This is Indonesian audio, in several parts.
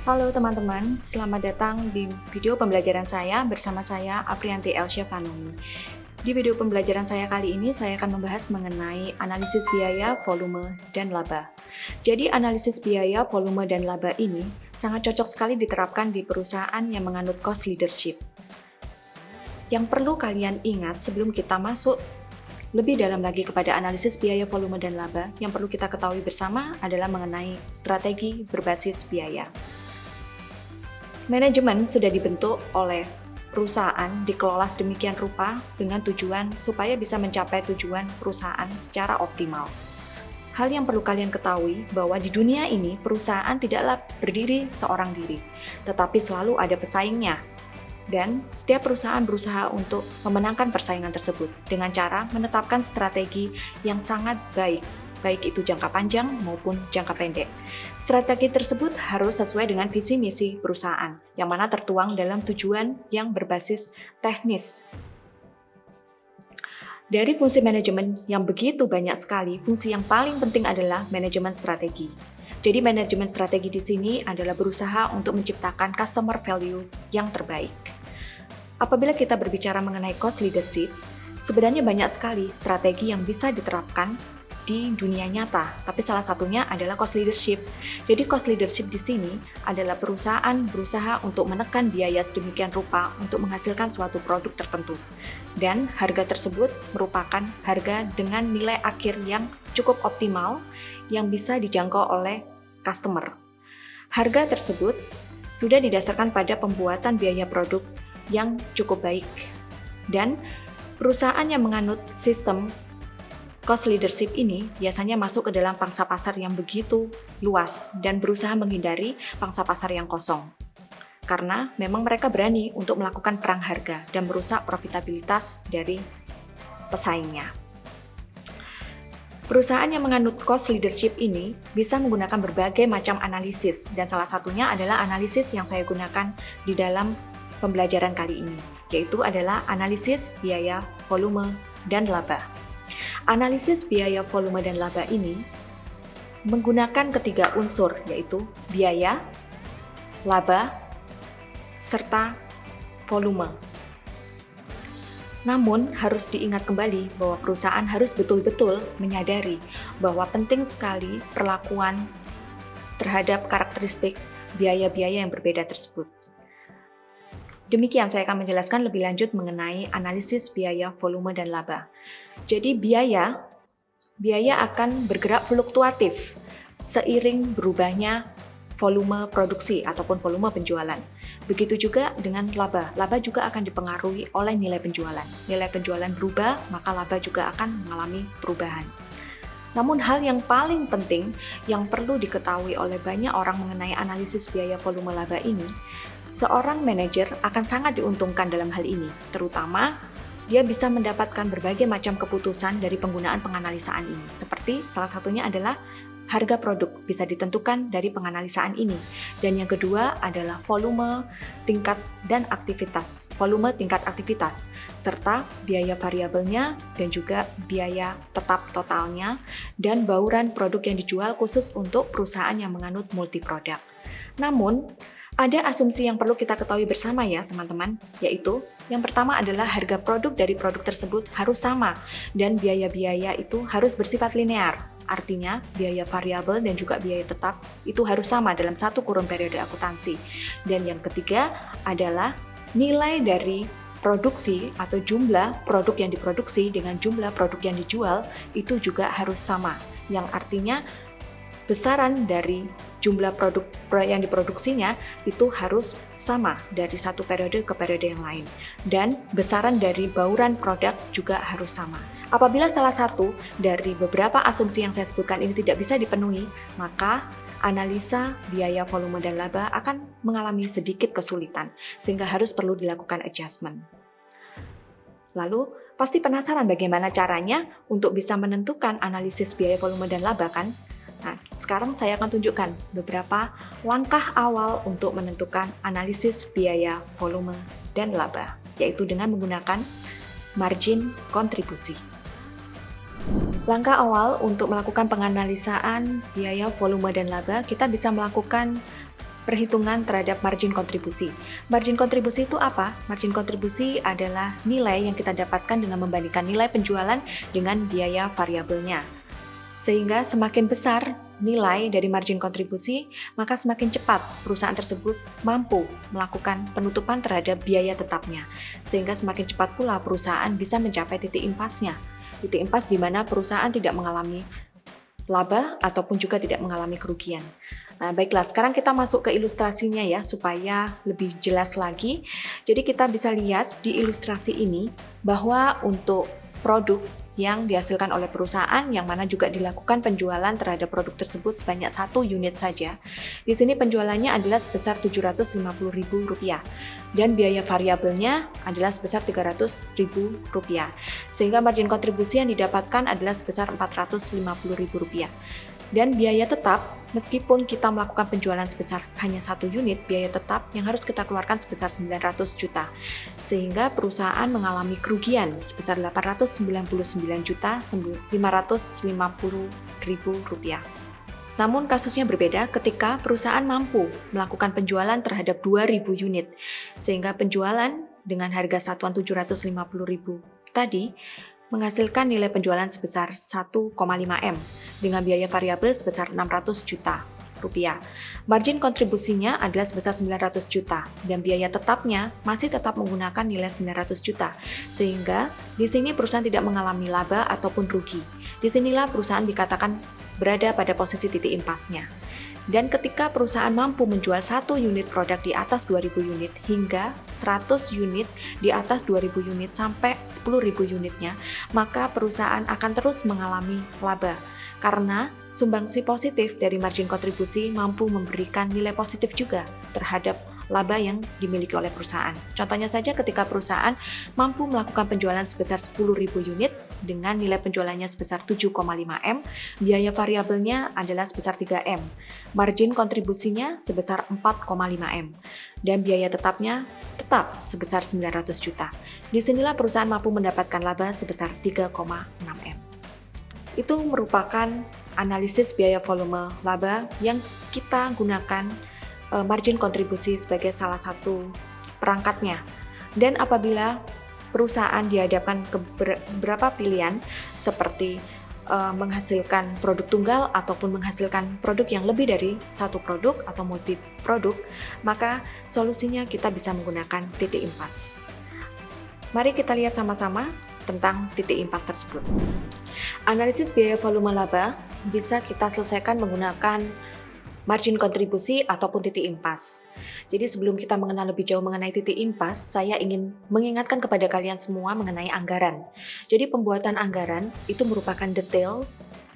Halo teman-teman, selamat datang di video pembelajaran saya bersama saya Afrianti Elsya Fanomi. Di video pembelajaran saya kali ini, saya akan membahas mengenai analisis biaya, volume, dan laba. Jadi analisis biaya, volume, dan laba ini sangat cocok sekali diterapkan di perusahaan yang menganut cost leadership. Yang perlu kalian ingat sebelum kita masuk lebih dalam lagi kepada analisis biaya, volume, dan laba, yang perlu kita ketahui bersama adalah mengenai strategi berbasis biaya. Manajemen sudah dibentuk oleh perusahaan, dikelola sedemikian rupa dengan tujuan supaya bisa mencapai tujuan perusahaan secara optimal. Hal yang perlu kalian ketahui bahwa di dunia ini perusahaan tidaklah berdiri seorang diri, tetapi selalu ada pesaingnya. Dan setiap perusahaan berusaha untuk memenangkan persaingan tersebut dengan cara menetapkan strategi yang sangat baik itu jangka panjang maupun jangka pendek. Strategi tersebut harus sesuai dengan visi misi perusahaan, yang mana tertuang dalam tujuan yang berbasis teknis. Dari fungsi manajemen yang begitu banyak sekali, fungsi yang paling penting adalah manajemen strategi. Jadi manajemen strategi di sini adalah berusaha untuk menciptakan customer value yang terbaik. Apabila kita berbicara mengenai cost leadership, sebenarnya banyak sekali strategi yang bisa diterapkan di dunia nyata, tapi salah satunya adalah cost leadership. Jadi cost leadership di sini adalah perusahaan berusaha untuk menekan biaya sedemikian rupa untuk menghasilkan suatu produk tertentu. Dan harga tersebut merupakan harga dengan nilai akhir yang cukup optimal yang bisa dijangkau oleh customer. Harga tersebut sudah didasarkan pada pembuatan biaya produk yang cukup baik. Dan perusahaan yang menganut sistem cost leadership ini biasanya masuk ke dalam pangsa pasar yang begitu luas dan berusaha menghindari pangsa pasar yang kosong. Karena memang mereka berani untuk melakukan perang harga dan merusak profitabilitas dari pesaingnya. Perusahaan yang menganut cost leadership ini bisa menggunakan berbagai macam analisis, dan salah satunya adalah analisis yang saya gunakan di dalam pembelajaran kali ini, yaitu adalah analisis biaya, volume, dan laba. Analisis biaya, volume, dan laba ini menggunakan ketiga unsur, yaitu biaya, laba, serta volume. Namun, harus diingat kembali bahwa perusahaan harus betul-betul menyadari bahwa penting sekali perlakuan terhadap karakteristik biaya-biaya yang berbeda tersebut. Demikian saya akan menjelaskan lebih lanjut mengenai analisis biaya, volume, dan laba. Jadi biaya akan bergerak fluktuatif seiring berubahnya volume produksi ataupun volume penjualan. Begitu juga dengan laba. Laba juga akan dipengaruhi oleh nilai penjualan. Nilai penjualan berubah, maka laba juga akan mengalami perubahan. Namun hal yang paling penting yang perlu diketahui oleh banyak orang mengenai analisis biaya, volume, laba ini, seorang manajer akan sangat diuntungkan dalam hal ini, terutama dia bisa mendapatkan berbagai macam keputusan dari penggunaan penganalisaan ini. Seperti salah satunya adalah harga produk bisa ditentukan dari penganalisaan ini. Dan yang kedua adalah volume, tingkat aktivitas, serta biaya variabelnya dan juga biaya tetap totalnya, dan bauran produk yang dijual khusus untuk perusahaan yang menganut multi produk. Namun, ada asumsi yang perlu kita ketahui bersama ya teman-teman, yaitu yang pertama adalah harga produk dari produk tersebut harus sama dan biaya-biaya itu harus bersifat linear. Artinya biaya variabel dan juga biaya tetap itu harus sama dalam satu kurun periode akuntansi. Dan yang ketiga adalah nilai dari produksi atau jumlah produk yang diproduksi dengan jumlah produk yang dijual itu juga harus sama. Yang artinya besaran dari jumlah produk yang diproduksinya itu harus sama dari satu periode ke periode yang lain. Dan besaran dari bauran produk juga harus sama. Apabila salah satu dari beberapa asumsi yang saya sebutkan ini tidak bisa dipenuhi, maka analisa biaya, volume, dan laba akan mengalami sedikit kesulitan, sehingga harus perlu dilakukan adjustment. Lalu, pasti penasaran bagaimana caranya untuk bisa menentukan analisis biaya, volume, dan laba kan? Nah, sekarang saya akan tunjukkan beberapa langkah awal untuk menentukan analisis biaya, volume, dan laba, yaitu dengan menggunakan margin kontribusi. Langkah awal untuk melakukan penganalisaan biaya, volume, dan laba, kita bisa melakukan perhitungan terhadap margin kontribusi. Margin kontribusi itu apa? Margin kontribusi adalah nilai yang kita dapatkan dengan membandingkan nilai penjualan dengan biaya variabelnya. Sehingga semakin besar nilai dari margin kontribusi, maka semakin cepat perusahaan tersebut mampu melakukan penutupan terhadap biaya tetapnya. Sehingga semakin cepat pula perusahaan bisa mencapai titik impasnya. Titik impas di mana perusahaan tidak mengalami laba ataupun juga tidak mengalami kerugian. Nah, baiklah, sekarang kita masuk ke ilustrasinya ya, supaya lebih jelas lagi. Jadi kita bisa lihat di ilustrasi ini bahwa untuk produk yang dihasilkan oleh perusahaan yang mana juga dilakukan penjualan terhadap produk tersebut sebanyak 1 unit saja. Di sini penjualannya adalah sebesar Rp750.000 dan biaya variabelnya adalah sebesar Rp300.000. Sehingga margin kontribusi yang didapatkan adalah sebesar Rp450.000. Dan biaya tetap, meskipun kita melakukan penjualan sebesar hanya 1 unit, biaya tetap yang harus kita keluarkan sebesar 900 juta. Sehingga perusahaan mengalami kerugian sebesar Rp899.550.000. Namun kasusnya berbeda ketika perusahaan mampu melakukan penjualan terhadap 2.000 unit. Sehingga penjualan dengan harga satuan Rp750.000 tadi menghasilkan nilai penjualan sebesar 1,5 M dengan biaya variabel sebesar Rp600 juta. Margin kontribusinya adalah sebesar 900 juta dan biaya tetapnya masih tetap menggunakan nilai 900 juta. Sehingga di sini perusahaan tidak mengalami laba ataupun rugi. Disinilah perusahaan dikatakan berada pada posisi titik impasnya. Dan ketika perusahaan mampu menjual 1 unit produk di atas 2.000 unit hingga 100 unit di atas 2.000 unit sampai 10.000 unitnya, maka perusahaan akan terus mengalami laba. Karena sumbangsi positif dari margin kontribusi mampu memberikan nilai positif juga terhadap laba yang dimiliki oleh perusahaan. Contohnya saja ketika perusahaan mampu melakukan penjualan sebesar 10.000 unit dengan nilai penjualannya sebesar 7,5 M, biaya variabelnya adalah sebesar 3 M, margin kontribusinya sebesar 4,5 M, dan biaya tetapnya tetap sebesar 900 juta. Disinilah perusahaan mampu mendapatkan laba sebesar 3,6 M. Itu merupakan analisis biaya volume laba yang kita gunakan margin kontribusi sebagai salah satu perangkatnya. Dan apabila perusahaan dihadapkan ke beberapa pilihan seperti menghasilkan produk tunggal ataupun menghasilkan produk yang lebih dari satu produk atau multi produk, maka solusinya kita bisa menggunakan titik impas. Mari kita lihat sama-sama tentang titik impas tersebut. Analisis biaya volume laba bisa kita selesaikan menggunakan margin kontribusi ataupun titik impas. Jadi sebelum kita mengenal lebih jauh mengenai titik impas, saya ingin mengingatkan kepada kalian semua mengenai anggaran. Jadi pembuatan anggaran itu merupakan detail,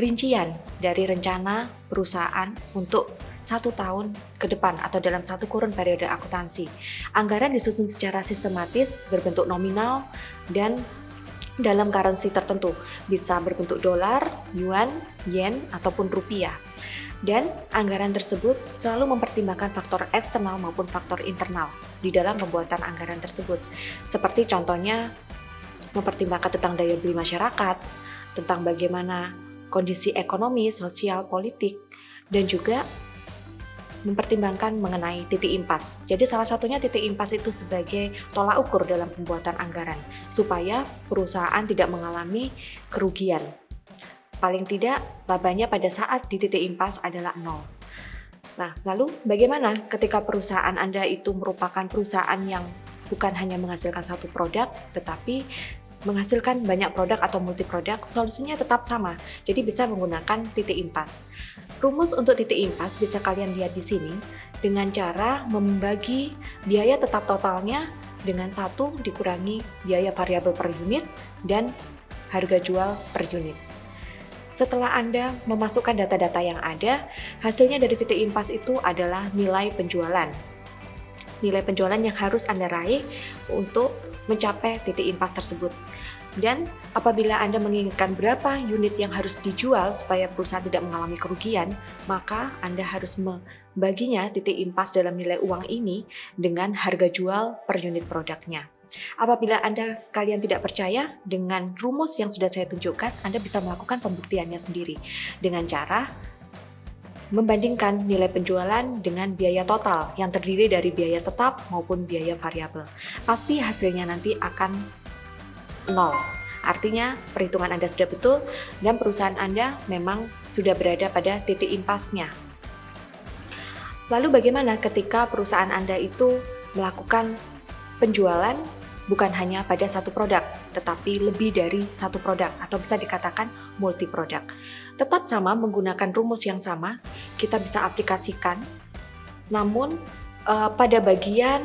rincian dari rencana perusahaan untuk 1 tahun ke depan atau dalam 1 kurun periode akuntansi. Anggaran disusun secara sistematis, berbentuk nominal, dan dalam currency tertentu, bisa berbentuk dolar, yuan, yen, ataupun rupiah. Dan anggaran tersebut selalu mempertimbangkan faktor eksternal maupun faktor internal di dalam pembuatan anggaran tersebut. Seperti contohnya mempertimbangkan tentang daya beli masyarakat, tentang bagaimana kondisi ekonomi, sosial, politik, dan juga mempertimbangkan mengenai titik impas. Jadi salah satunya titik impas itu sebagai tolak ukur dalam pembuatan anggaran, supaya perusahaan tidak mengalami kerugian. Paling tidak, labanya pada saat di titik impas adalah 0. Nah, lalu bagaimana ketika perusahaan Anda itu merupakan perusahaan yang bukan hanya menghasilkan 1 produk, tetapi menghasilkan banyak produk atau multi produk? Solusinya tetap sama, jadi bisa menggunakan titik impas. Rumus untuk titik impas bisa kalian lihat di sini dengan cara membagi biaya tetap totalnya dengan 1 dikurangi biaya variabel per unit dan harga jual per unit. Setelah Anda memasukkan data-data yang ada, hasilnya dari titik impas itu adalah nilai penjualan. Nilai penjualan yang harus Anda raih untuk mencapai titik impas tersebut. Dan apabila Anda menginginkan berapa unit yang harus dijual supaya perusahaan tidak mengalami kerugian, maka Anda harus membaginya titik impas dalam nilai uang ini dengan harga jual per unit produknya. Apabila Anda sekalian tidak percaya dengan rumus yang sudah saya tunjukkan, Anda bisa melakukan pembuktiannya sendiri dengan cara membandingkan nilai penjualan dengan biaya total yang terdiri dari biaya tetap maupun biaya variabel. Pasti hasilnya nanti akan nol. Artinya perhitungan Anda sudah betul dan perusahaan Anda memang sudah berada pada titik impasnya. Lalu bagaimana ketika perusahaan Anda itu melakukan penjualan bukan hanya pada satu produk, tetapi lebih dari satu produk atau bisa dikatakan multi produk. Tetap sama menggunakan rumus yang sama, kita bisa aplikasikan. Namun pada bagian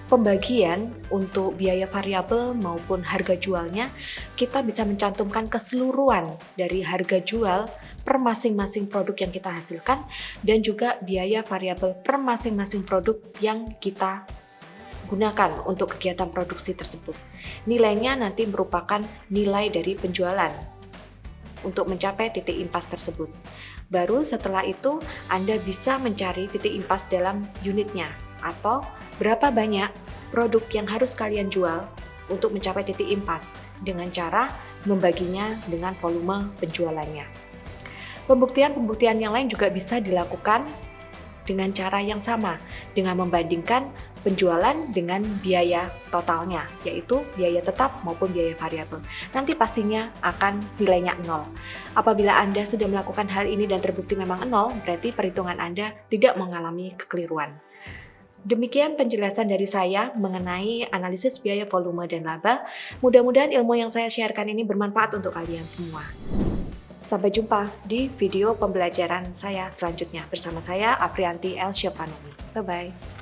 pembagian untuk biaya variabel maupun harga jualnya, kita bisa mencantumkan keseluruhan dari harga jual per masing-masing produk yang kita hasilkan dan juga biaya variabel per masing-masing produk yang kita gunakan untuk kegiatan produksi tersebut. Nilainya nanti merupakan nilai dari penjualan untuk mencapai titik impas tersebut. Baru setelah itu Anda bisa mencari titik impas dalam unitnya atau berapa banyak produk yang harus kalian jual untuk mencapai titik impas dengan cara membaginya dengan volume penjualannya. Pembuktian yang lain juga bisa dilakukan dengan cara yang sama, dengan membandingkan penjualan dengan biaya totalnya, yaitu biaya tetap maupun biaya variabel. Nanti pastinya akan nilainya nol. Apabila Anda sudah melakukan hal ini dan terbukti memang nol, berarti perhitungan Anda tidak mengalami kekeliruan. Demikian penjelasan dari saya mengenai analisis biaya, volume, dan laba. Mudah-mudahan ilmu yang saya sharekan ini bermanfaat untuk kalian semua. Sampai jumpa di video pembelajaran saya selanjutnya. Bersama saya, Afrianti L. Syapanomi. Bye-bye.